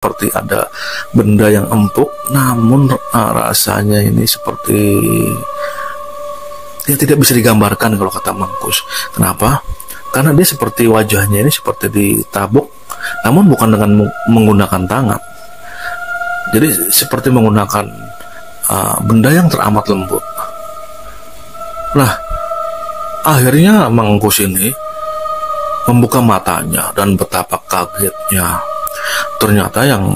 seperti ada benda yang empuk, namun rasanya ini seperti ya tidak bisa digambarkan kalau kata Mangkus. Kenapa? Karena dia seperti wajahnya ini seperti ditabuk, namun bukan dengan menggunakan tangan. Jadi seperti menggunakan benda yang teramat lembut. Nah, akhirnya Mangkus ini membuka matanya dan betapa kagetnya. Ternyata yang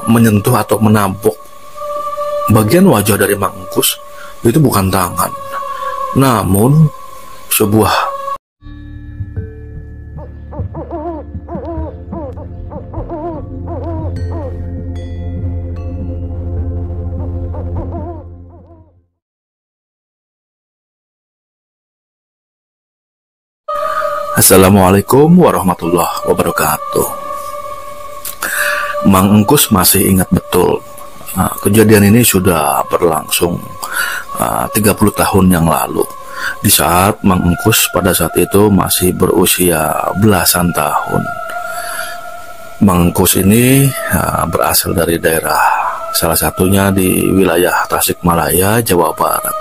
menyentuh atau menabuk bagian wajah dari Mangkus itu bukan tangan, namun sebuah Assalamualaikum warahmatullahi wabarakatuh. Mang Engkus masih ingat betul kejadian ini sudah berlangsung 30 tahun yang lalu, di saat Mang Engkus pada saat itu masih berusia belasan tahun. Mang Engkus ini berasal dari daerah salah satunya di wilayah Tasikmalaya, Jawa Barat.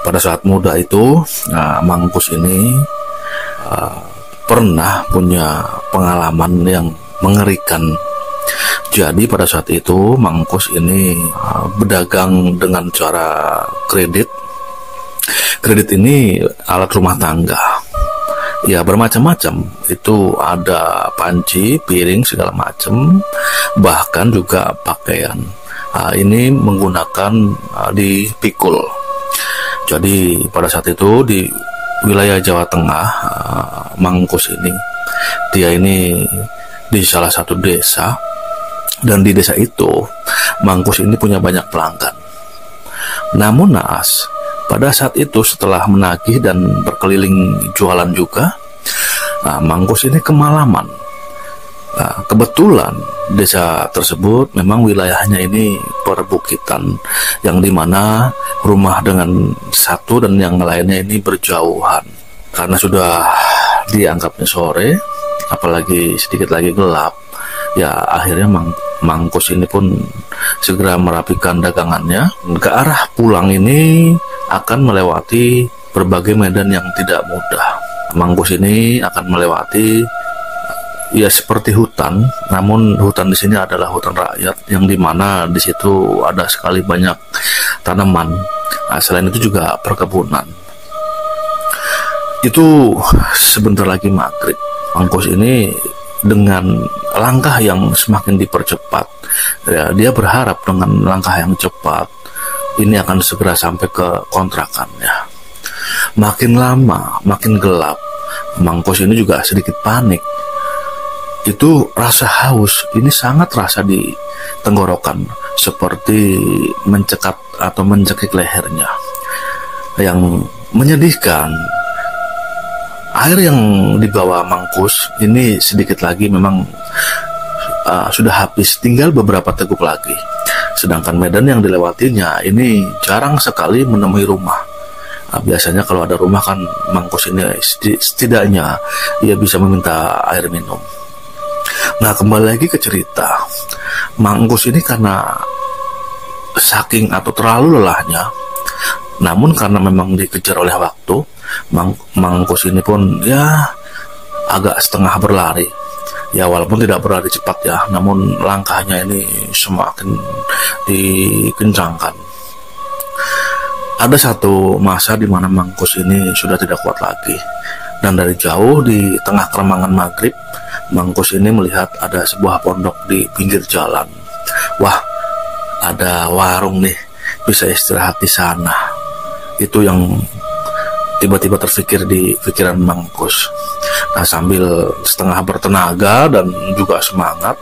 Pada saat muda itu Mang Engkus ini pernah punya pengalaman yang mengerikan. Jadi pada saat itu Mang Engkus ini berdagang dengan cara kredit. Kredit ini alat rumah tangga, ya bermacam-macam. Itu ada panci, piring, segala macam, bahkan juga pakaian. Ini menggunakan dipikul. Jadi pada saat itu di wilayah Jawa Tengah, Mang Engkus ini, dia ini di salah satu desa, dan di desa itu Mang Engkus ini punya banyak pelanggan. Namun naas, pada saat itu setelah menagih dan berkeliling jualan juga, Mang Engkus ini kemalaman. Kebetulan desa tersebut memang wilayahnya ini perbukitan, yang dimana rumah dengan satu dan yang lainnya ini berjauhan. Karena sudah dianggapnya sore, apalagi sedikit lagi gelap, ya akhirnya Mang Engkus ini pun segera merapikan dagangannya. Ke arah pulang ini akan melewati berbagai medan yang tidak mudah. Mang Engkus ini akan melewati ya seperti hutan, namun hutan di sini adalah hutan rakyat, yang dimana di situ ada sekali banyak tanaman. Selain itu juga perkebunan. Itu sebentar lagi maghrib. Mang Engkus ini dengan langkah yang semakin dipercepat, ya, dia berharap dengan langkah yang cepat ini akan segera sampai ke kontrakannya. Makin lama makin gelap. Mang Engkus ini juga sedikit panik. Itu rasa haus ini sangat terasa di tenggorokan, seperti mencekat atau mencekik lehernya. Yang menyedihkan, air yang dibawa Mang Engkus ini sedikit lagi memang sudah habis, tinggal beberapa teguk lagi. Sedangkan medan yang dilewatinya ini jarang sekali menemui rumah. Biasanya kalau ada rumah kan Mang Engkus ini setidaknya ia bisa meminta air minum. Nah, kembali lagi ke cerita. Mang Engkus ini karena saking atau terlalu lelahnya, namun karena memang dikejar oleh waktu, Mang Engkus ini pun ya agak setengah berlari. Ya walaupun tidak berlari cepat ya, namun langkahnya ini semakin dikencangkan. Ada satu masa di mana Mang Engkus ini sudah tidak kuat lagi, dan dari jauh di tengah keremangan maghrib, Mang Engkus ini melihat ada sebuah pondok di pinggir jalan. Wah, ada warung nih, bisa istirahat di sana. Itu yang tiba-tiba terfikir di pikiran Mang Engkus. Nah, sambil setengah bertenaga dan juga semangat,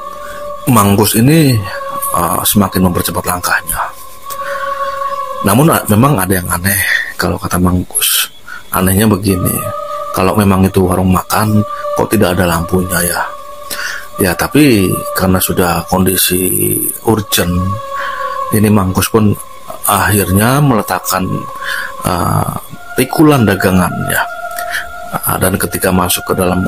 Mang Engkus ini semakin mempercepat langkahnya. Namun memang ada yang aneh kalau kata Mang Engkus. Anehnya begini, kalau memang itu warung makan, kok tidak ada lampunya ya? Ya, tapi karena sudah kondisi urgent, ini Mang Engkus pun akhirnya meletakkan pikulan dagangannya. Dan ketika masuk ke dalam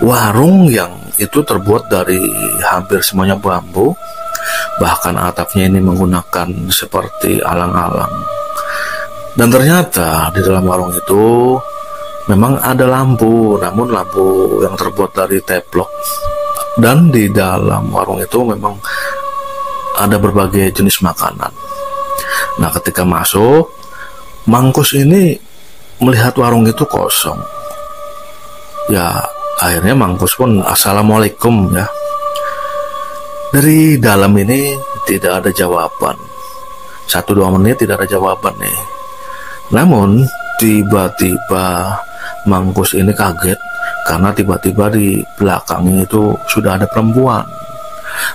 warung yang itu terbuat dari hampir semuanya bambu, bahkan atapnya ini menggunakan seperti alang-alang. Dan ternyata di dalam warung itu memang ada lampu, namun lampu yang terbuat dari teplok. Dan di dalam warung itu memang ada berbagai jenis makanan. Nah, ketika masuk, Mangkus ini melihat warung itu kosong. Ya, akhirnya Mangkus pun assalamualaikum ya. Dari dalam ini tidak ada jawaban. 1-2 menit tidak ada jawaban nih. Namun tiba-tiba Mangkus ini kaget karena tiba-tiba di belakangnya itu sudah ada perempuan.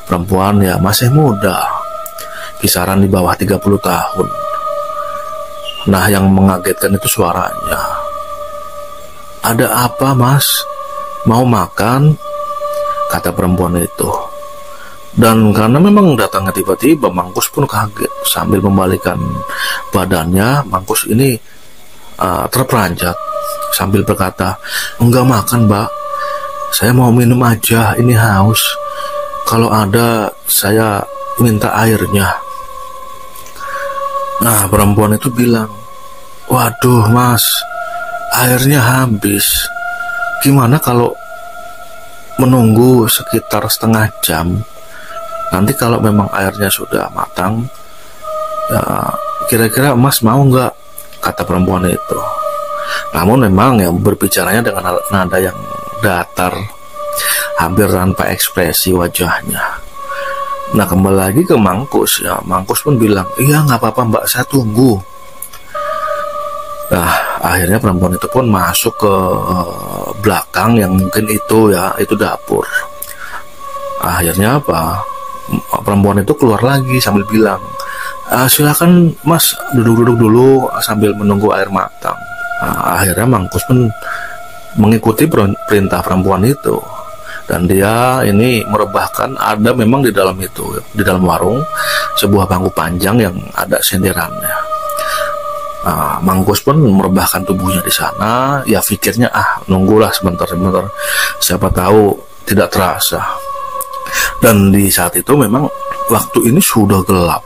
Perempuan ya masih muda, kisaran di bawah 30 tahun. Nah, yang mengagetkan itu suaranya. "Ada apa, Mas? Mau makan?" kata perempuan itu. Dan karena memang datangnya tiba-tiba, Mangkus pun kaget. Sambil membalikan badannya, Mangkus ini terperanjat sambil berkata, "Enggak makan, Mbak. Saya mau minum aja, ini haus. Kalau ada, saya minta airnya." Nah, perempuan itu bilang, "Waduh, Mas, airnya habis. Gimana kalau menunggu sekitar setengah jam? Nanti kalau memang airnya sudah matang, ya, kira-kira Mas mau nggak?" kata perempuan itu. Namun memang yang berbicaranya dengan nada yang datar, hampir tanpa ekspresi wajahnya. Nah, kembali lagi ke Mangkus ya. Mangkus pun bilang, "Iya, nggak apa-apa, Mbak, saya tunggu." Nah, akhirnya perempuan itu pun masuk ke belakang yang mungkin itu ya, itu dapur. Akhirnya apa? Perempuan itu keluar lagi sambil bilang, "Silakan Mas, duduk-duduk dulu sambil menunggu air matang." Nah, akhirnya Mangkus pun mengikuti perintah perempuan itu. Dan dia ini merebahkan, ada memang di dalam itu, di dalam warung, sebuah bangku panjang yang ada senderannya. Nah, Mangkus pun merebahkan tubuhnya di sana. Ya pikirnya, nunggulah sebentar-sebentar, siapa tahu tidak terasa. Dan di saat itu memang waktu ini sudah gelap.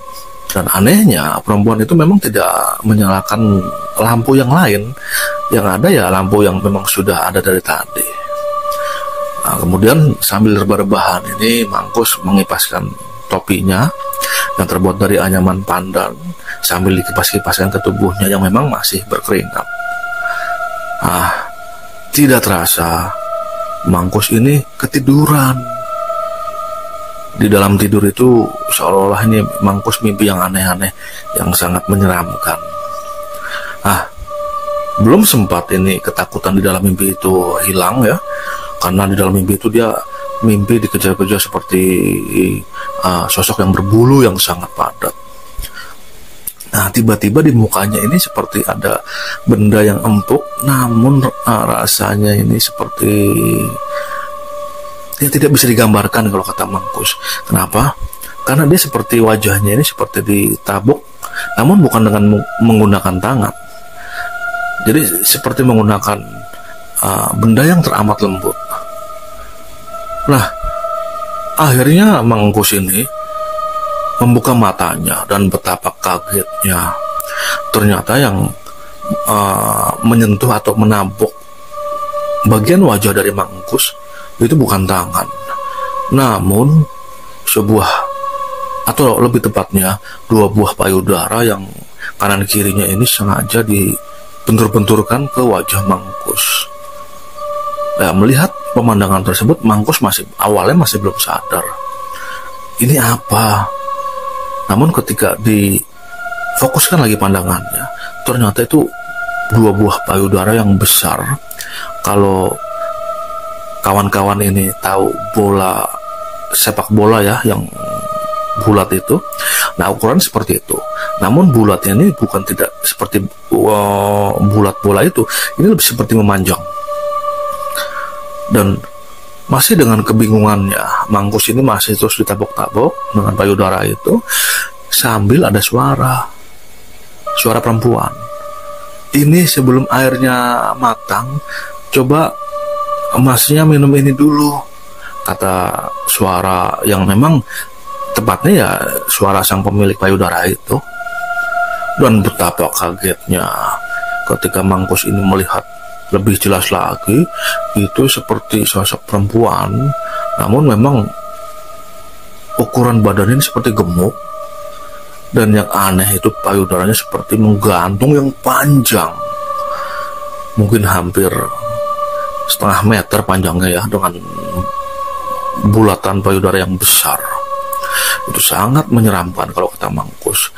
Dan anehnya perempuan itu memang tidak menyalakan lampu yang lain. Yang ada ya lampu yang memang sudah ada dari tadi. Nah, kemudian sambil rebah-rebahan ini Mangkus mengipaskan topinya yang terbuat dari anyaman pandan sambil dikipas-kipaskan ke tubuhnya yang memang masih berkeringat. Tidak terasa Mangkus ini ketiduran. Di dalam tidur itu seolah-olah ini Mangkus mimpi yang aneh-aneh, yang sangat menyeramkan. Belum sempat ini ketakutan di dalam mimpi itu hilang ya, karena di dalam mimpi itu dia mimpi dikejar-kejar seperti sosok yang berbulu yang sangat padat. Nah, tiba-tiba di mukanya ini seperti ada benda yang empuk, namun rasanya ini seperti dia tidak bisa digambarkan kalau kata Mangkus. Kenapa? Karena dia seperti wajahnya ini seperti ditabuk, namun bukan dengan menggunakan tangan. Jadi seperti menggunakan benda yang teramat lembut. Nah, akhirnya Mangkus ini membuka matanya dan betapa kagetnya. Ternyata yang menyentuh atau menabuk bagian wajah dari Mangkus itu bukan tangan, namun sebuah, atau lebih tepatnya 2 buah payudara yang kanan kirinya ini sengaja dibentur-benturkan ke wajah Mangkus. Melihat pemandangan tersebut, Mangkus awalnya masih belum sadar ini apa. Namun ketika difokuskan lagi pandangannya, ternyata itu 2 buah payudara yang besar. Kalau kawan-kawan ini tahu bola sepak bola ya, yang bulat itu, nah ukuran seperti itu. Namun bulatnya ini bukan tidak seperti bulat bola itu, ini lebih seperti memanjang. Dan masih dengan kebingungannya, Mangkus ini masih terus ditabok-tabok dengan payudara itu, sambil ada suara perempuan. Ini sebelum airnya matang, coba Masnya minum ini dulu, kata suara yang memang tepatnya ya suara sang pemilik payudara itu. Dan betapa kagetnya ketika Mangkus ini melihat lebih jelas lagi, itu seperti sosok perempuan, namun memang ukuran badannya seperti gemuk, dan yang aneh itu payudaranya seperti menggantung yang panjang, mungkin hampir setengah meter panjangnya ya, dengan bulatan payudara yang besar. Itu sangat menyeramkan kalau kata Mangkus.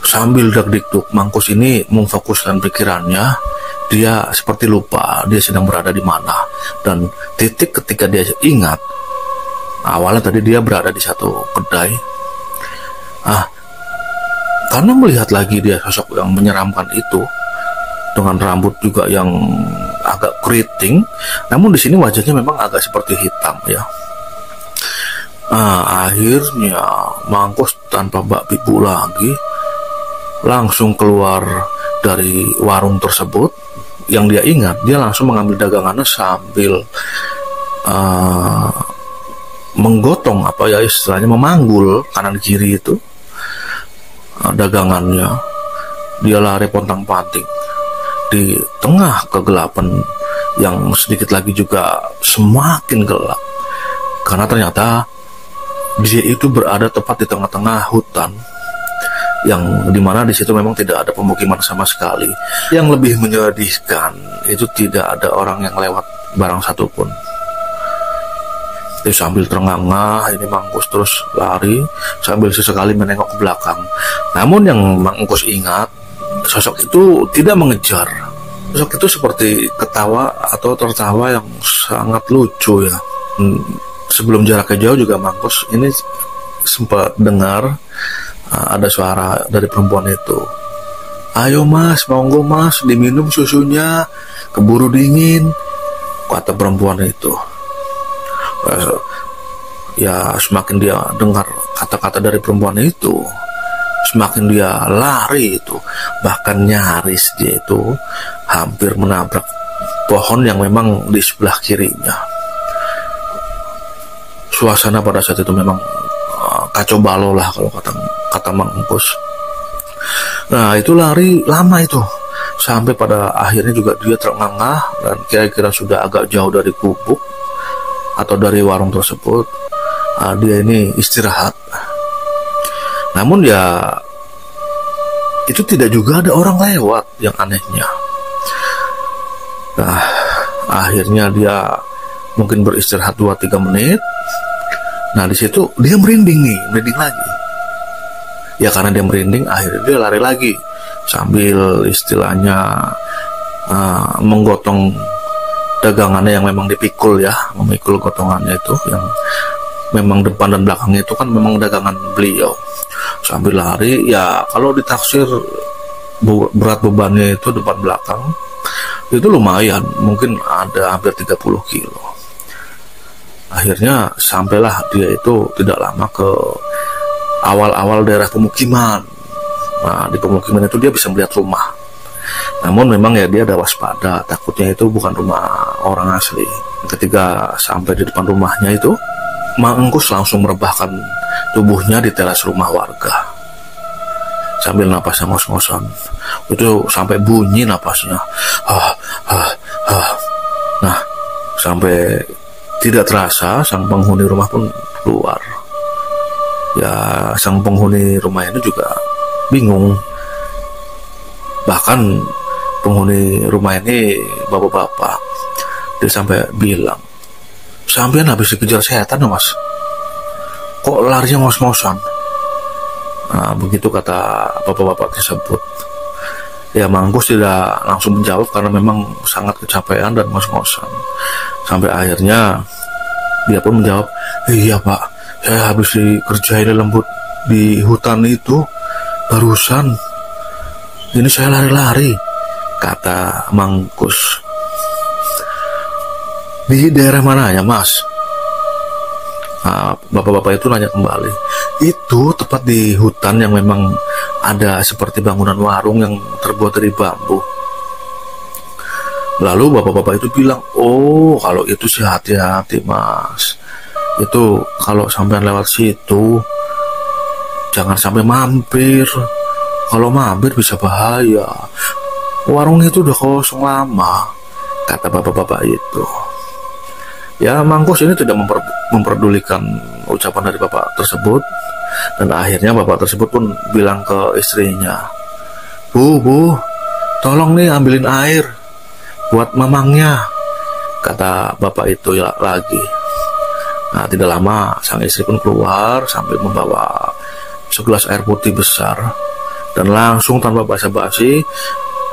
Sambil dak-dikduk, Mangkus ini memfokuskan pikirannya. Dia seperti lupa dia sedang berada di mana, dan titik ketika dia ingat, awalnya tadi dia berada di satu kedai. Karena melihat lagi dia sosok yang menyeramkan itu, dengan rambut juga yang agak keriting, namun di sini wajahnya memang agak seperti hitam ya. Akhirnya Mangkus tanpa bak pibu lagi langsung keluar dari warung tersebut. Yang dia ingat, dia langsung mengambil dagangannya sambil menggotong, apa ya istilahnya, memanggul kanan kiri itu dagangannya. Dia lari pontang-panting di tengah kegelapan yang sedikit lagi juga semakin gelap, karena ternyata dia itu berada tepat di tengah-tengah hutan, yang dimana di situ memang tidak ada pemukiman sama sekali. Yang lebih menyedihkan itu tidak ada orang yang lewat barang satupun. Jadi sambil terengah-engah ini Mangkus terus lari sambil sesekali menengok ke belakang. Namun yang Mangkus ingat, sosok itu tidak mengejar. Sosok itu seperti ketawa atau tertawa yang sangat lucu ya. Sebelum jaraknya jauh juga Mangkus ini sempat dengar ada suara dari perempuan itu. "Ayo mas, monggo mas, diminum susunya, keburu dingin," kata perempuan itu. Ya semakin dia dengar kata-kata dari perempuan itu, semakin dia lari itu. Bahkan nyaris dia itu hampir menabrak pohon yang memang di sebelah kirinya. Suasana pada saat itu memang kacau balau lah kalau kata Mangkus. Nah itu lari lama itu, sampai pada akhirnya juga dia terengah dan kira-kira sudah agak jauh dari gubuk atau dari warung tersebut. Dia ini istirahat. Namun ya itu tidak juga ada orang lewat, yang anehnya. Nah akhirnya dia mungkin beristirahat 2-3 menit. Nah di situ dia merinding lagi. Ya karena dia merinding, akhirnya dia lari lagi sambil istilahnya menggotong dagangannya yang memang dipikul ya, memikul gotongannya itu yang memang depan dan belakangnya itu kan memang dagangan beliau. Sambil lari ya, kalau ditaksir berat bebannya itu depan belakang itu lumayan, mungkin ada hampir 30 kilo. Akhirnya sampailah dia itu tidak lama ke awal-awal daerah pemukiman. Nah di pemukiman itu dia bisa melihat rumah. Namun memang ya dia ada waspada, takutnya itu bukan rumah orang asli. Ketika sampai di depan rumahnya itu, Mangkus langsung merebahkan tubuhnya di teras rumah warga sambil napasnya ngos-ngosan. Itu sampai bunyi napasnya. Nah sampai tidak terasa sang penghuni rumah pun keluar. Ya sang penghuni rumah itu juga bingung. Bahkan penghuni rumah ini bapak-bapak, dia sampai bilang, "Sampean habis dikejar setan ya mas, kok larinya ngos-ngosan?" Nah begitu kata bapak-bapak tersebut. Ya Mangkus tidak langsung menjawab karena memang sangat kecapean dan ngos-ngosan. Sampai akhirnya dia pun menjawab, "Iya pak, saya habis dikerjain lembut di hutan itu barusan. Ini saya lari-lari," kata Mangkus. "Di daerah mana ya mas?" Nah, bapak-bapak itu nanya kembali. "Itu tepat di hutan yang memang ada seperti bangunan warung yang terbuat dari bambu." Lalu bapak-bapak itu bilang, oh kalau itu sih hati-hati mas, itu kalau sampai lewat situ jangan sampai mampir, kalau mampir bisa bahaya, warung itu udah kosong lama, kata bapak-bapak itu. Ya Mangkus ini tidak memperdulikan ucapan dari bapak tersebut, dan akhirnya bapak tersebut pun bilang ke istrinya, Bu, tolong nih ambilin air buat mamangnya, kata bapak itu ya lagi. Nah, tidak lama sang istri pun keluar sambil membawa segelas air putih besar, dan langsung tanpa basa-basi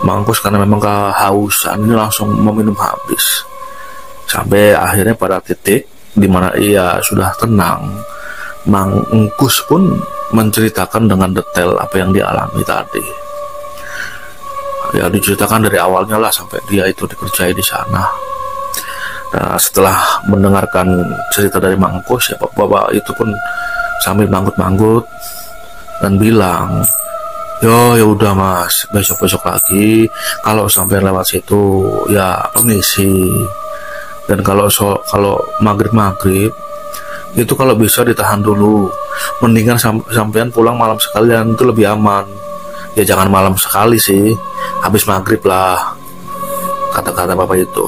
Mangkus karena memang kehausan ini langsung meminum habis. Sampai akhirnya pada titik di mana ia sudah tenang, Mangkus pun menceritakan dengan detail apa yang dialami tadi. Ya diceritakan dari awalnya lah sampai dia itu dikerjai di sana. Nah, setelah mendengarkan cerita dari Mangkus, ya bapak itu pun sambil manggut-manggut dan bilang, ya udah mas, besok-besok lagi kalau sampai lewat situ ya permisi. Dan kalau maghrib itu kalau bisa ditahan dulu, mendingan sampean pulang malam sekalian, itu lebih aman. Ya jangan malam sekali sih, habis maghrib lah, kata-kata bapak itu.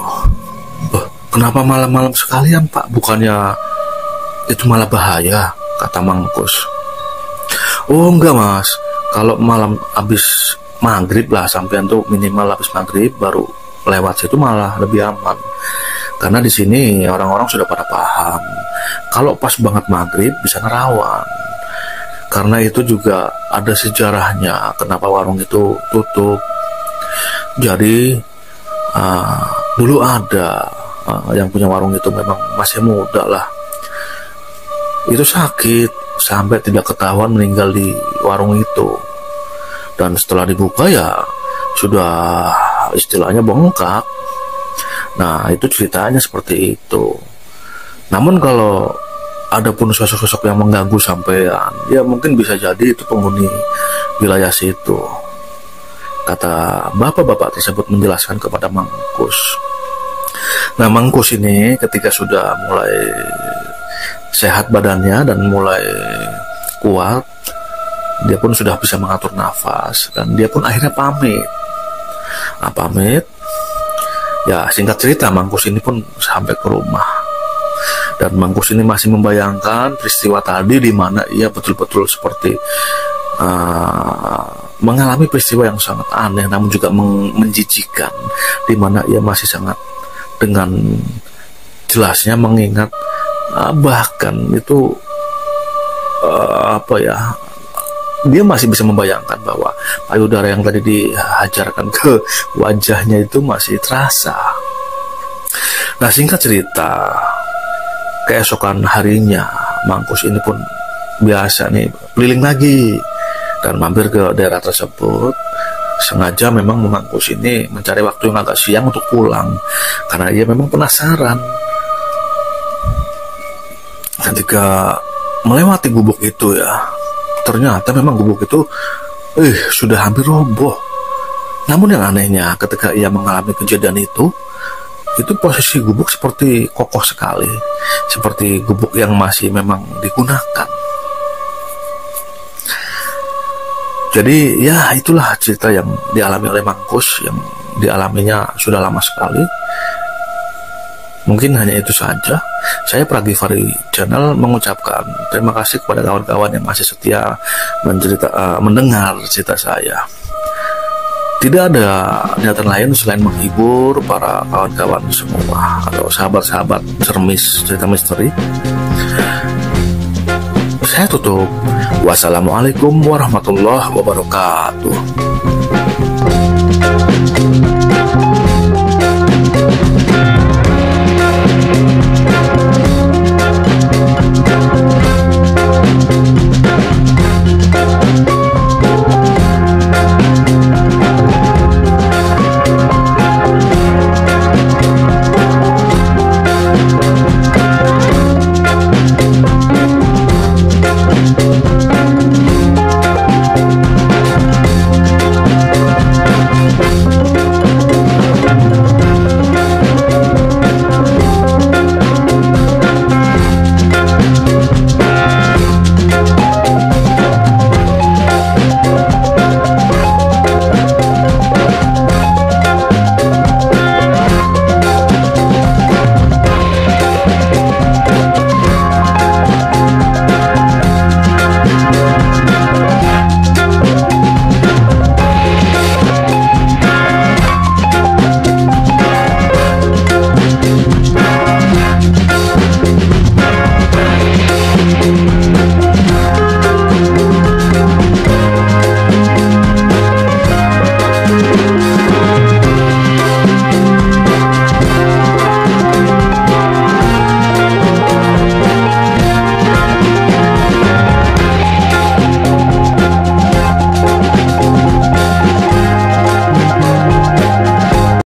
Kenapa malam-malam sekalian pak, bukannya itu malah bahaya, kata Mangkus. Oh enggak mas, kalau malam habis maghrib lah, sampean tuh minimal habis maghrib baru lewat situ malah lebih aman. Karena di sini orang-orang sudah pada paham kalau pas banget maghrib bisa ngerawan. Karena itu juga ada sejarahnya kenapa warung itu tutup. Jadi dulu ada yang punya warung itu memang masih muda lah, itu sakit sampai tidak ketahuan meninggal di warung itu. Dan setelah dibuka ya sudah istilahnya bengkak. Nah itu ceritanya seperti itu. Namun kalau ada pun sosok-sosok yang mengganggu sampean, ya mungkin bisa jadi itu penghuni wilayah situ, kata bapak-bapak tersebut menjelaskan kepada Mangkus. Nah Mangkus ini ketika sudah mulai sehat badannya dan mulai kuat, dia pun sudah bisa mengatur nafas, dan dia pun akhirnya pamit. Ya singkat cerita Mangkus ini pun sampai ke rumah, dan Mangkus ini masih membayangkan peristiwa tadi di mana ia betul-betul seperti mengalami peristiwa yang sangat aneh namun juga menjijikan, di mana ia masih sangat dengan jelasnya mengingat bahkan itu dia masih bisa membayangkan bahwa payudara yang tadi dihajarkan ke wajahnya itu masih terasa. Nah singkat cerita, keesokan harinya Mangkus ini pun biasa nih keliling lagi dan mampir ke daerah tersebut. Sengaja memang Mangkus ini mencari waktu yang agak siang untuk pulang, karena ia memang penasaran. Ketika melewati gubuk itu ya, ternyata memang gubuk itu sudah hampir roboh. Namun yang anehnya ketika ia mengalami kejadian itu posisi gubuk seperti kokoh sekali, seperti gubuk yang masih memang digunakan. Jadi ya itulah cerita yang dialami oleh Mangkus, yang dialaminya sudah lama sekali. Mungkin hanya itu saja. Saya Pragivari Channel mengucapkan terima kasih kepada kawan-kawan yang masih setia mendengar cerita saya. Tidak ada niatan lain selain menghibur para kawan-kawan semua atau sahabat-sahabat cermis cerita misteri. Saya tutup. Wassalamualaikum warahmatullahi wabarakatuh.